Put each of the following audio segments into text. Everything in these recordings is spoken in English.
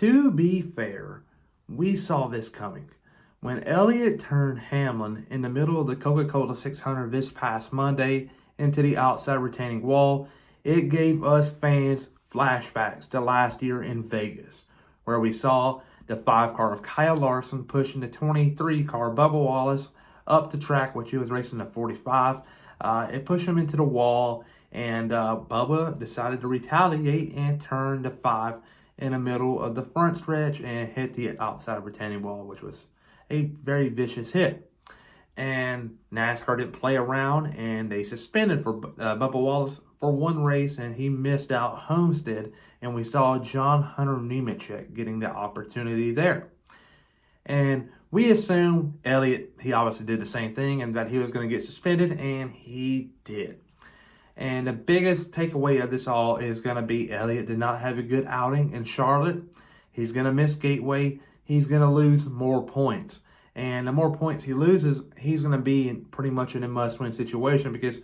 To be fair, we saw this coming. When Elliott turned Hamlin in the middle of the Coca-Cola 600 this past Monday into the outside retaining wall, it gave us fans flashbacks to last year in Vegas, where we saw the 5 car of Kyle Larson pushing the 23 car Bubba Wallace up the track, which he was racing at 45. It pushed him into the wall, and Bubba decided to retaliate and turn the 5 in the middle of the front stretch and hit the outside retaining wall, which was a very vicious hit. And NASCAR didn't play around, and they suspended for Bubba Wallace for 1 race, and he missed out Homestead, and we saw John Hunter Nemechek getting the opportunity there. And we assumed Elliott, he obviously did the same thing, and that he was going to get suspended, and he did. And the biggest takeaway of this all is going to be Elliott did not have a good outing in Charlotte. He's going to miss Gateway. He's going to lose more points. And the more points he loses, he's going to be pretty much in a must-win situation, because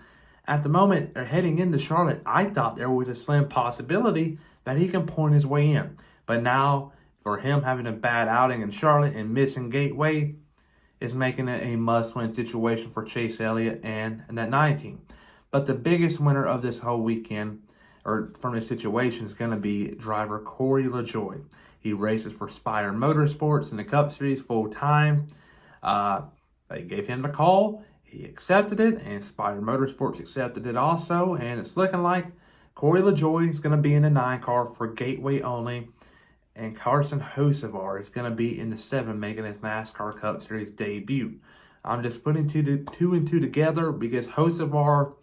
at the moment, heading into Charlotte, I thought there was a slim possibility that he can point his way in. But now, for him having a bad outing in Charlotte and missing Gateway, is making it a must-win situation for Chase Elliott and that 9 team. But the biggest winner of this whole weekend, or from this situation, is going to be driver Corey Lajoie. He races for Spire Motorsports in the Cup Series full-time. They gave him the call. He accepted it, and Spire Motorsports accepted it also. And it's looking like Corey Lajoie is going to be in the 9 car for Gateway only. And Carson Hocevar is going to be in the 7, making his NASCAR Cup Series debut. I'm just putting two and two together because Hocevar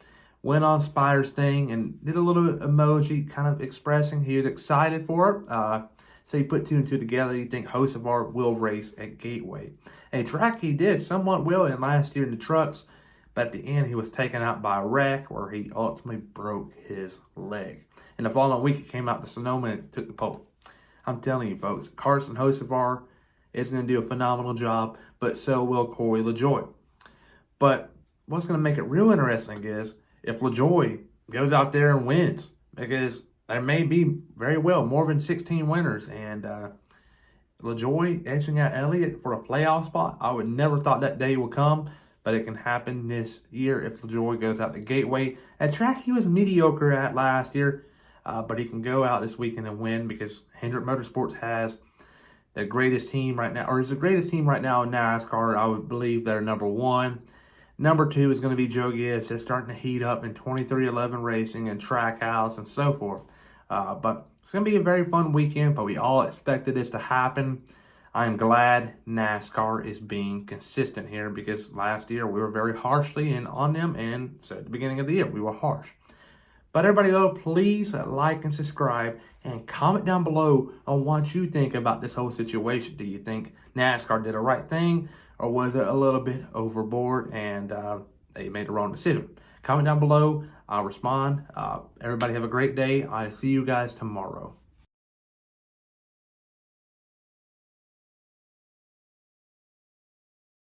went on Spire's thing and did a little emoji kind of expressing he was excited for it. So you put 2 and 2 together, you think Hocevar will race at Gateway. A track he did somewhat well in last year in the trucks, but at the end he was taken out by a wreck where he ultimately broke his leg. And the following week he came out to Sonoma and took the pole. I'm telling you folks, Carson Hocevar is going to do a phenomenal job, but so will Corey Lajoie. But what's going to make it real interesting is if Lajoie goes out there and wins, because there may be very well more than 16 winners, and Lajoie edging out Elliott for a playoff spot. I would never thought that day would come, but it can happen this year if Lajoie goes out the Gateway, a track he was mediocre at last year, but he can go out this weekend and win because Hendrick Motorsports has the greatest team right now, or is the greatest team right now in NASCAR. I would believe they're number 1. Number 2 is going to be Joe Gibbs. They're starting to heat up in 2311 racing and Trackhouse and so forth. But it's going to be a very fun weekend, but we all expected this to happen. I'm glad NASCAR is being consistent here because last year we were very harshly on them, and so at the beginning of the year we were harsh. But everybody though, please like and subscribe and comment down below on what you think about this whole situation. Do you think NASCAR did the right thing, or was it a little bit overboard and they made the wrong decision? Comment down below. I'll respond. Everybody have a great day. I'll see you guys tomorrow.